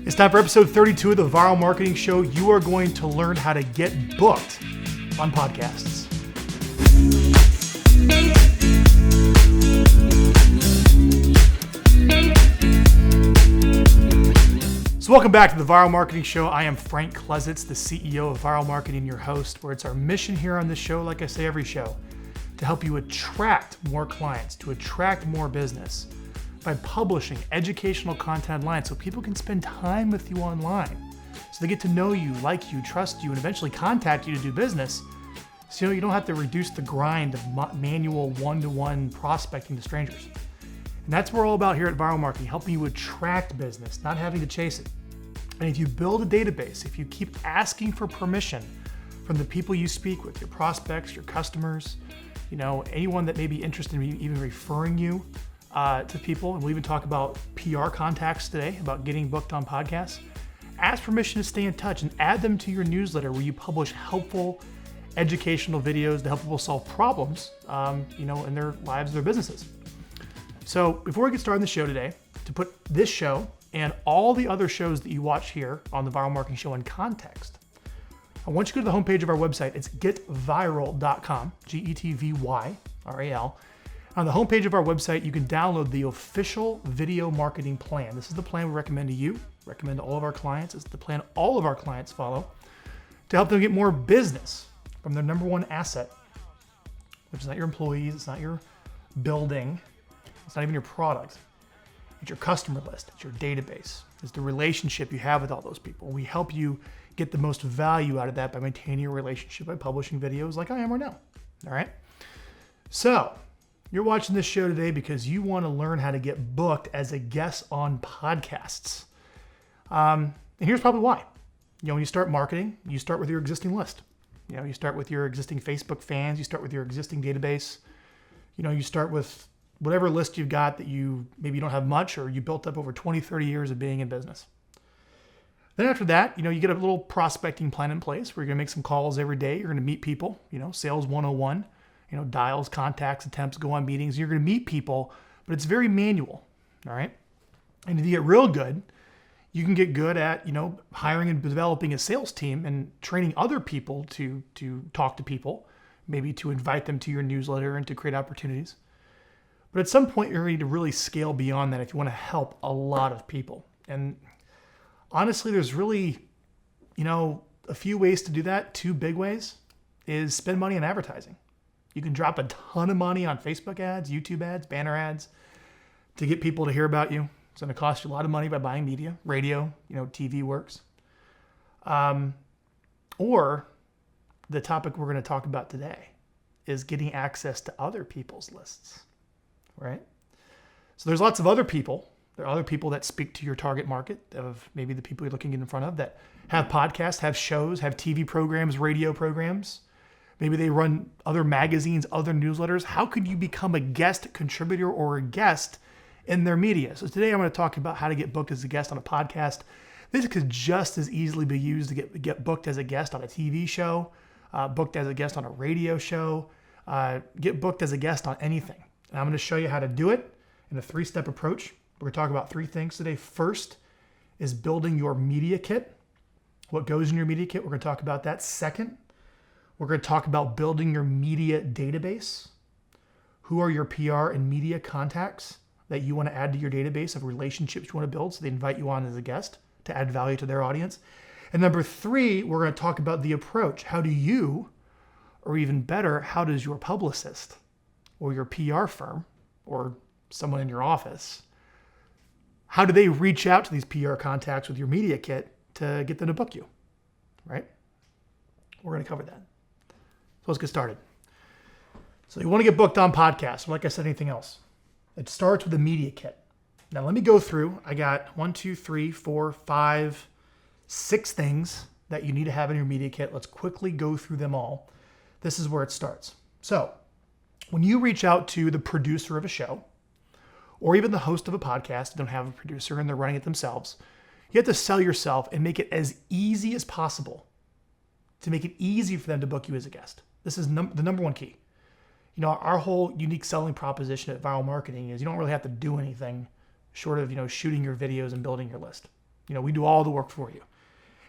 It's time for episode 32 of the Viral Marketing Show. You are going to learn how to get booked on podcasts. So welcome back to the Viral Marketing Show. I am Frank Klesitz, the CEO of Viral Marketing, your host, where it's our mission here on this show, like I say every show, to help you attract more clients, to attract more business by publishing educational content online so people can spend time with you online. So they get to know you, like you, trust you, and eventually contact you to do business. So you don't have to reduce the grind of manual one-to-one prospecting to strangers. And that's what we're all about here at Viral Marketing, helping you attract business, not having to chase it. And if you build a database, if you keep asking for permission from the people you speak with, your prospects, your customers, anyone that may be interested in even referring you to people, and we'll even talk about PR contacts today, about getting booked on podcasts, ask permission to stay in touch and add them to your newsletter where you publish helpful educational videos to help people solve problems, in their lives, their businesses. So before we get started on the show today, to put this show and all the other shows that you watch here on the Viral Marketing Show in context, I want you to go to the homepage of our website. It's getvyral.com, Getvyral. On the homepage of our website, you can download the official video marketing plan. This is the plan we recommend to you, recommend to all of our clients. It's the plan all of our clients follow to help them get more business from their number one asset, which is not your employees, it's not your building, it's not even your product. It's your customer list, it's your database, it's the relationship you have with all those people. We help you get the most value out of that by maintaining your relationship by publishing videos like I am right now, all right? So, you're watching this show today because you want to learn how to get booked as a guest on podcasts. And here's probably why. When you start marketing, you start with your existing list. You start with your existing Facebook fans, you start with your existing database. You start with whatever list you've got that maybe you don't have much or you built up over 20, 30 years of being in business. Then after that, you get a little prospecting plan in place where you're going to make some calls every day. You're going to meet people, sales 101, dials, contacts, attempts, go on meetings. You're going to meet people, but it's very manual, all right? And if you get real good, you can get good at, hiring and developing a sales team and training other people to talk to people, maybe to invite them to your newsletter and to create opportunities. But at some point, you're ready to really scale beyond that if you want to help a lot of people. And honestly, there's really, a few ways to do that. Two big ways is spend money on advertising. You can drop a ton of money on Facebook ads, YouTube ads, banner ads to get people to hear about you. It's going to cost you a lot of money by buying media, radio, TV works. Or the topic we're going to talk about today is getting access to other people's lists, right? So there's lots of other people. There are other people that speak to your target market of maybe the people you're looking in front of that have podcasts, have shows, have TV programs, radio programs. Maybe they run other magazines, other newsletters. How could you become a guest contributor or a guest in their media? So today I'm going to talk about how to get booked as a guest on a podcast. This could just as easily be used to get booked as a guest on a TV show, booked as a guest on a radio show, get booked as a guest on anything. And I'm going to show you how to do it in a 3-step approach. We're going to talk about 3 things today. First is building your media kit. What goes in your media kit? We're going to talk about that. Second, we're going to talk about building your media database. Who are your PR and media contacts that you want to add to your database of relationships you want to build so they invite you on as a guest to add value to their audience? And number 3, we're going to talk about the approach. How do you, or even better, how does your publicist or your PR firm or someone in your office, how do they reach out to these PR contacts with your media kit to get them to book you, right? We're going to cover that. So let's get started. So you want to get booked on podcasts, like I said, anything else. It starts with a media kit. Now let me go through. I got 1, 2, 3, 4, 5, 6 things that you need to have in your media kit. Let's quickly go through them all. This is where it starts. So when you reach out to the producer of a show, or even the host of a podcast, they don't have a producer and they're running it themselves, you have to sell yourself and make it as easy as possible to make it easy for them to book you as a guest. This is the number one key. Our whole unique selling proposition at Viral Marketing is you don't really have to do anything short of, shooting your videos and building your list. We do all the work for you.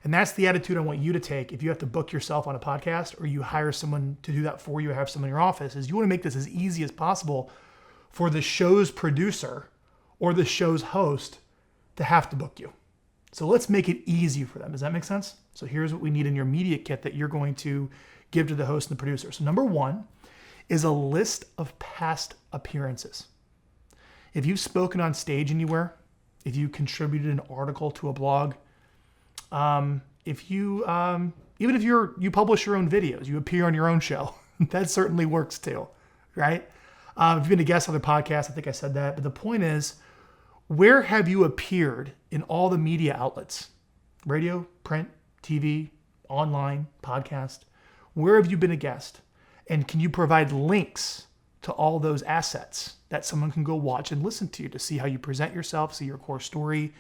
And that's the attitude I want you to take if you have to book yourself on a podcast or you hire someone to do that for you or have someone in your office, is you want to make this as easy as possible for the show's producer or the show's host to have to book you. So let's make it easy for them. Does that make sense? So here's what we need in your media kit that you're going to give to the host and the producer. So number one is a list of past appearances. If you've spoken on stage anywhere, if you contributed an article to a blog, if you, even if you publish your own videos, you appear on your own show, that certainly works too, right? If you've been a guest on the podcast, I think I said that, but the point is, where have you appeared in all the media outlets? Radio, print, TV, online, podcast. Where have you been a guest? And can you provide links to all those assets that someone can go watch and listen to see how you present yourself, see your core story?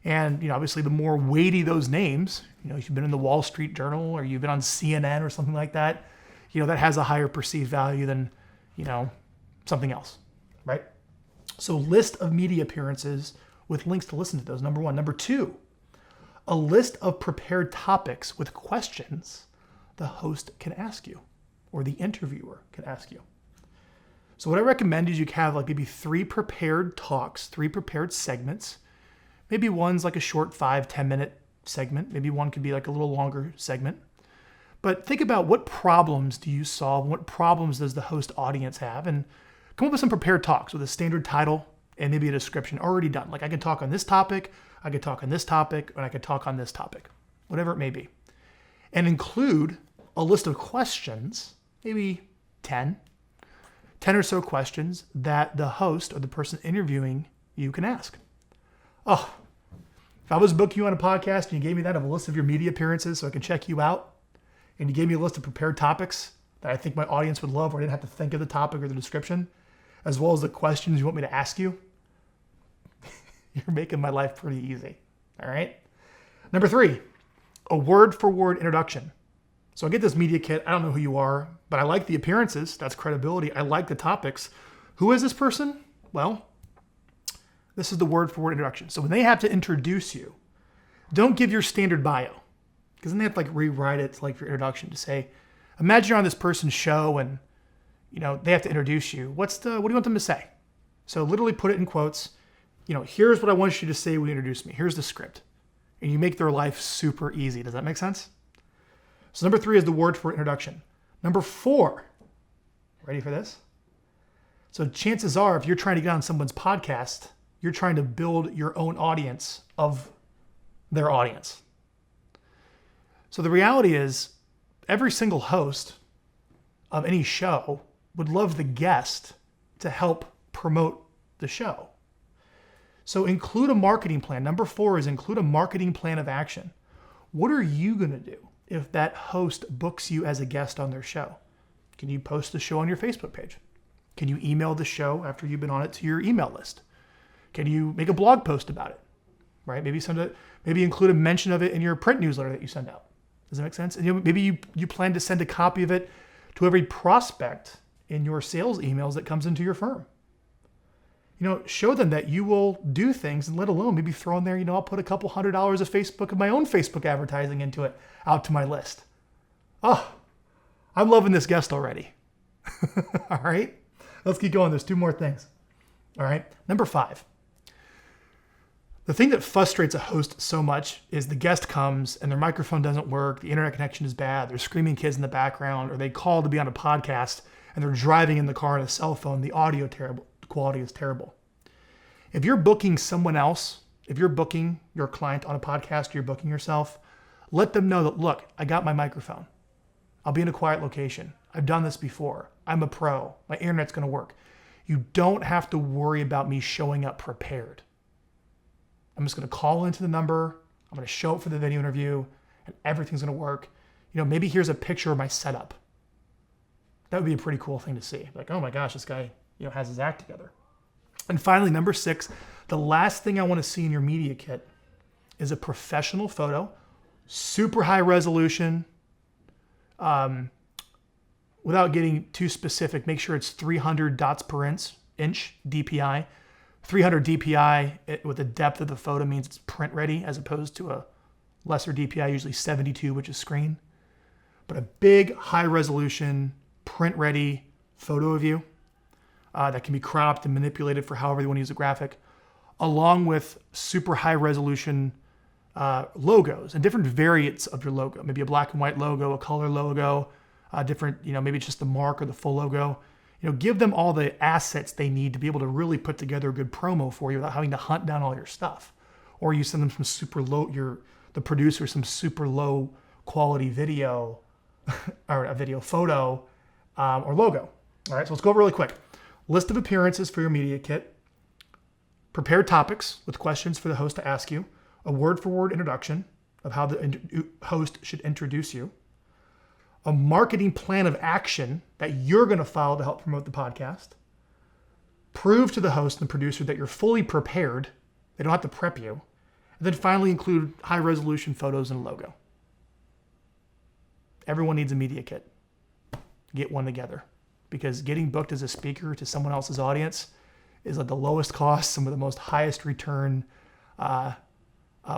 And obviously the more weighty those names, if you've been in the Wall Street Journal or you've been on CNN or something like that, that has a higher perceived value than, something else, right? So list of media appearances with links to listen to those, number one. Number two, a list of prepared topics with questions the host can ask you or the interviewer can ask you. So what I recommend is you have like maybe 3 prepared talks, 3 prepared segments. Maybe one's like a short 5-10 minute segment. Maybe one could be like a little longer segment. But think about what problems do you solve? What problems does the host audience have? And come up with some prepared talks with a standard title and maybe a description already done. Like I can talk on this topic, I could talk on this topic, and I could talk on this topic, whatever it may be. And include a list of questions, maybe 10 or so questions that the host or the person interviewing you can ask. Oh, if I was booking you on a podcast and you gave me that of a list of your media appearances so I can check you out, and you gave me a list of prepared topics that I think my audience would love where I didn't have to think of the topic or the description, as well as the questions you want me to ask you, you're making my life pretty easy. All right. Number 3, a word-for-word introduction. So I get this media kit. I don't know who you are, but I like the appearances. That's credibility. I like the topics. Who is this person? Well, this is the word-for-word introduction. So when they have to introduce you, don't give your standard bio, because then they have to like rewrite it to like your introduction to say, imagine you're on this person's show and they have to introduce you. What do you want them to say? So literally put it in quotes. Here's what I want you to say when you introduce me. Here's the script. And you make their life super easy. Does that make sense? So number 3 is the word for introduction. Number 4, ready for this? So chances are, if you're trying to get on someone's podcast, you're trying to build your own audience of their audience. So the reality is, every single host of any show would love the guest to help promote the show. So include a marketing plan. Number 4 is include a marketing plan of action. What are you going to do if that host books you as a guest on their show? Can you post the show on your Facebook page? Can you email the show after you've been on it to your email list? Can you make a blog post about it? Right? Maybe include a mention of it in your print newsletter that you send out. Does that make sense? And maybe you plan to send a copy of it to every prospect in your sales emails that comes into your firm. Show them that you will do things, and let alone maybe throw in there, I'll put a couple $100 of my own Facebook advertising into it, out to my list. Oh, I'm loving this guest already. All right, let's keep going. There's 2 more things. All right, number 5. The thing that frustrates a host so much is the guest comes and their microphone doesn't work, the internet connection is bad, there's screaming kids in the background, or they call to be on a podcast and they're driving in the car on a cell phone, the audio quality is terrible. If you're booking someone else, if you're booking your client on a podcast, or you're booking yourself, let them know that, look, I got my microphone. I'll be in a quiet location. I've done this before. I'm a pro. My internet's going to work. You don't have to worry about me showing up prepared. I'm just going to call into the number. I'm going to show up for the video interview and everything's going to work. Maybe here's a picture of my setup. That would be a pretty cool thing to see. Like, oh my gosh, this guy, has his act together. And finally, number 6, the last thing I want to see in your media kit is a professional photo, super high resolution. Without getting too specific, make sure it's 300 dots per inch DPI. 300 DPI with the depth of the photo means it's print ready as opposed to a lesser DPI, usually 72, which is screen. But a big, high resolution, print ready photo of you that can be cropped and manipulated for however you want to use a graphic, along with super high resolution logos and different variants of your logo. Maybe a black and white logo, a color logo, different, maybe it's just the mark or the full logo. Give them all the assets they need to be able to really put together a good promo for you without having to hunt down all your stuff. Or you send them some super low, the producer, some super low quality video or a video photo or logo. All right, so let's go over really quick. List of appearances for your media kit. Prepare topics with questions for the host to ask you. A word-for-word introduction of how the host should introduce you. A marketing plan of action that you're going to follow to help promote the podcast. Prove to the host and the producer that you're fully prepared. They don't have to prep you. And then finally include high-resolution photos and a logo. Everyone needs a media kit. Get one together. Because getting booked as a speaker to someone else's audience is at the lowest cost, some of the most highest return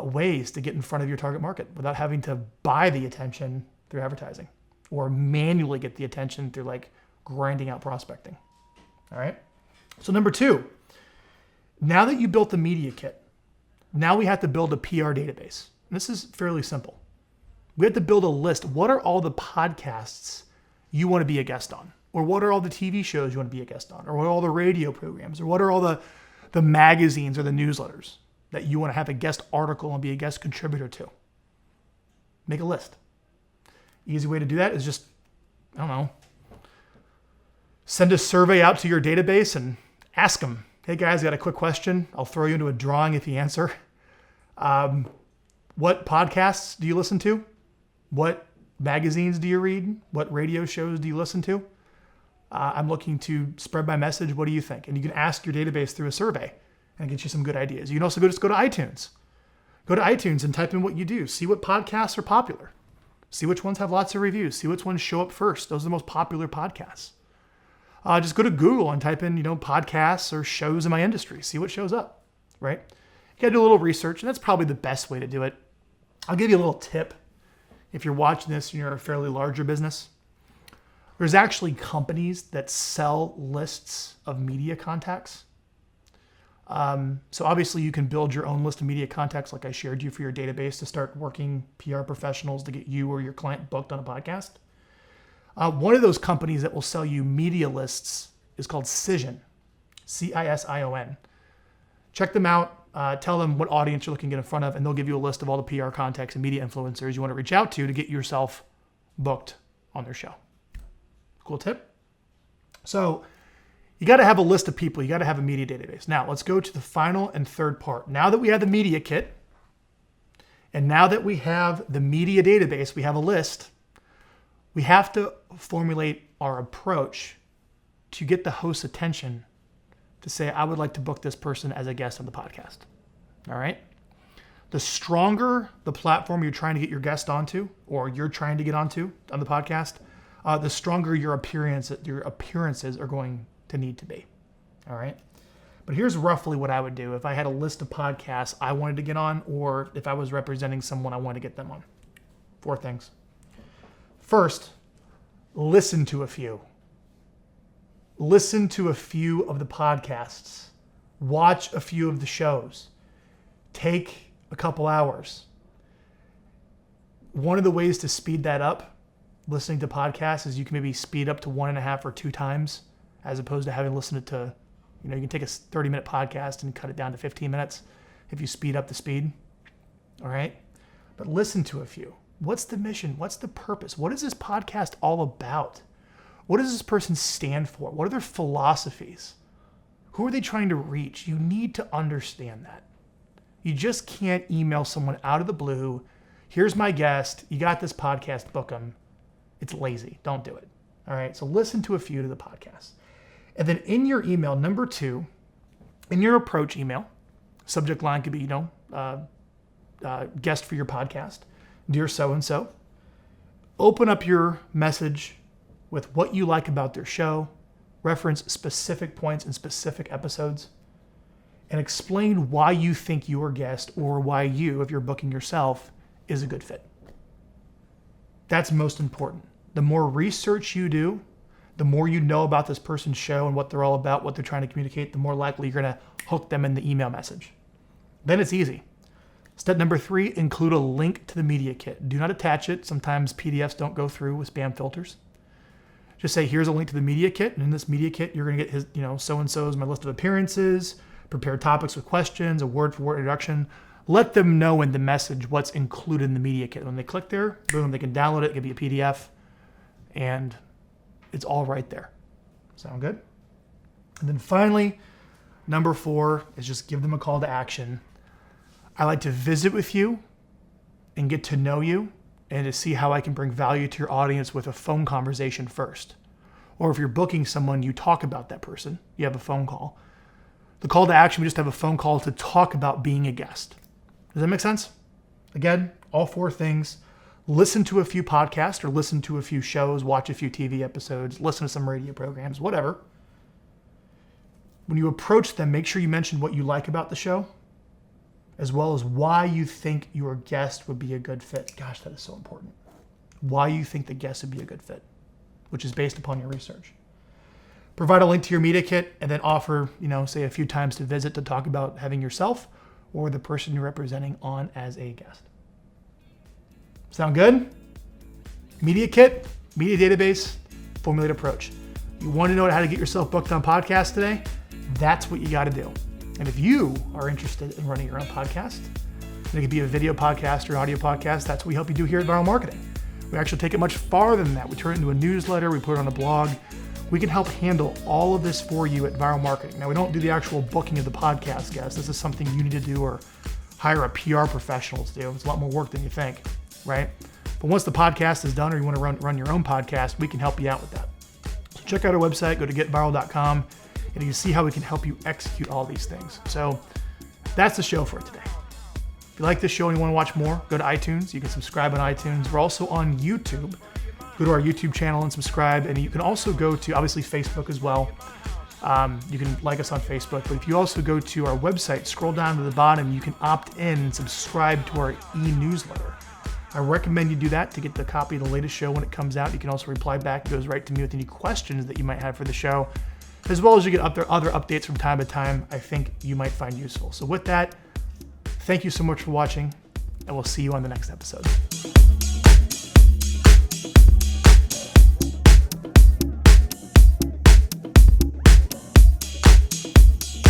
ways to get in front of your target market without having to buy the attention through advertising or manually get the attention through like grinding out prospecting. All right. So number 2, now that you built the media kit, now we have to build a PR database. And this is fairly simple. We have to build a list. What are all the podcasts you want to be a guest on? Or what are all the TV shows you want to be a guest on? Or what are all the radio programs? Or what are all the magazines or the newsletters that you want to have a guest article and be a guest contributor to? Make a list. Easy way to do that is just, send a survey out to your database and ask them, hey guys, I got a quick question. I'll throw you into a drawing if you answer. What podcasts do you listen to? What magazines do you read? What radio shows do you listen to? I'm looking to spread my message. What do you think? And you can ask your database through a survey and get you some good ideas. You can also just go to iTunes. Go to iTunes and type in what you do. See what podcasts are popular. See which ones have lots of reviews. See which ones show up first. Those are the most popular podcasts. Just go to Google and type in, podcasts or shows in my industry. See what shows up, right? You got to do a little research, and that's probably the best way to do it. I'll give you a little tip. If you're watching this and you're a fairly larger business, there's actually companies that sell lists of media contacts. So obviously you can build your own list of media contacts like I shared you for your database to start working PR professionals to get you or your client booked on a podcast. One of those companies that will sell you media lists is called Cision, Cision. Check them out. Tell them what audience you're looking to get in front of, and they'll give you a list of all the PR contacts and media influencers you want to reach out to get yourself booked on their show. Cool tip. So you got to have a list of people. You got to have a media database. Now let's go to the final and third part. Now that we have the media kit, and now that we have the media database, we have a list, we have to formulate our approach to get the host's attention to say, I would like to book this person as a guest on the podcast. All right. The stronger the platform you're trying to get your guest onto, or you're trying to get onto on the podcast, the stronger your appearances are going to need to be. All right. But here's roughly what I would do if I had a list of podcasts I wanted to get on, or if I was representing someone I wanted to get them on. 4 things. First, listen to a few. Listen to a few of the podcasts. Watch a few of the shows. Take a couple hours. One of the ways to speed that up, listening to podcasts, is you can maybe speed up to 1.5 or 2 times, as opposed to having listened to, you can take a 30-minute podcast and cut it down to 15 minutes if you speed up the speed. All right? But listen to a few. What's the mission? What's the purpose? What is this podcast all about? What does this person stand for? What are their philosophies? Who are they trying to reach? You need to understand that. You just can't email someone out of the blue, here's my guest, you got this podcast, book them. It's lazy. Don't do it. All right? So listen to a few of the podcasts. And then in your email, number 2, in your approach email, subject line could be, guest for your podcast, dear so-and-so. Open up your message with what you like about their show, reference specific points and specific episodes, and explain why you think your guest, or why you, if you're booking yourself, is a good fit. That's most important. The more research you do, the more you know about this person's show and what they're all about, what they're trying to communicate, the more likely you're going to hook them in the email message. Then it's easy. Step number 3, include a link to the media kit. Do not attach it. Sometimes PDFs don't go through with spam filters. Just say, here's a link to the media kit. And in this media kit, you're going to get his, so-and-so's, my list of appearances, prepared topics with questions, a word-for-word introduction. Let them know in the message what's included in the media kit. When they click there, boom, they can download it, it can be a PDF, and it's all right there. Sound good? And then finally, number 4 is just give them a call to action. I like to visit with you and get to know you and to see how I can bring value to your audience with a phone conversation first. Or if you're booking someone, you talk about that person. You have a phone call. The call to action, we just have a phone call to talk about being a guest. Does that make sense? Again, all 4 things. Listen to a few podcasts or listen to a few shows, watch a few TV episodes, listen to some radio programs, whatever. When you approach them, make sure you mention what you like about the show, as well as why you think your guest would be a good fit. Gosh, that is so important. Why you think the guest would be a good fit, which is based upon your research. Provide a link to your media kit and then offer, say a few times to visit to talk about having yourself or the person you're representing on as a guest. Sound good? Media kit, media database, formulate approach. You want to know how to get yourself booked on podcasts today? That's what you got to do. And if you are interested in running your own podcast, and it could be a video podcast or audio podcast, that's what we help you do here at Viral Marketing. We actually take it much farther than that. We turn it into a newsletter, we put it on a blog. We can help handle all of this for you at Viral Marketing. Now, we don't do the actual booking of the podcast, guys. This is something you need to do or hire a PR professional to do. It's a lot more work than you think, right? But once the podcast is done or you want to run your own podcast, we can help you out with that. So check out our website, go to getviral.com, and you can see how we can help you execute all these things. So that's the show for today. If you like this show and you want to watch more, go to iTunes. You can subscribe on iTunes. We're also on YouTube. Go to our YouTube channel and subscribe. And you can also go to, obviously, Facebook as well. You can like us on Facebook. But if you also go to our website, scroll down to the bottom, you can opt in and subscribe to our e-newsletter. I recommend you do that to get the copy of the latest show when it comes out. You can also reply back. It goes right to me with any questions that you might have for the show, as well as you get other updates from time to time I think you might find useful. So with that, thank you so much for watching, and we'll see you on the next episode.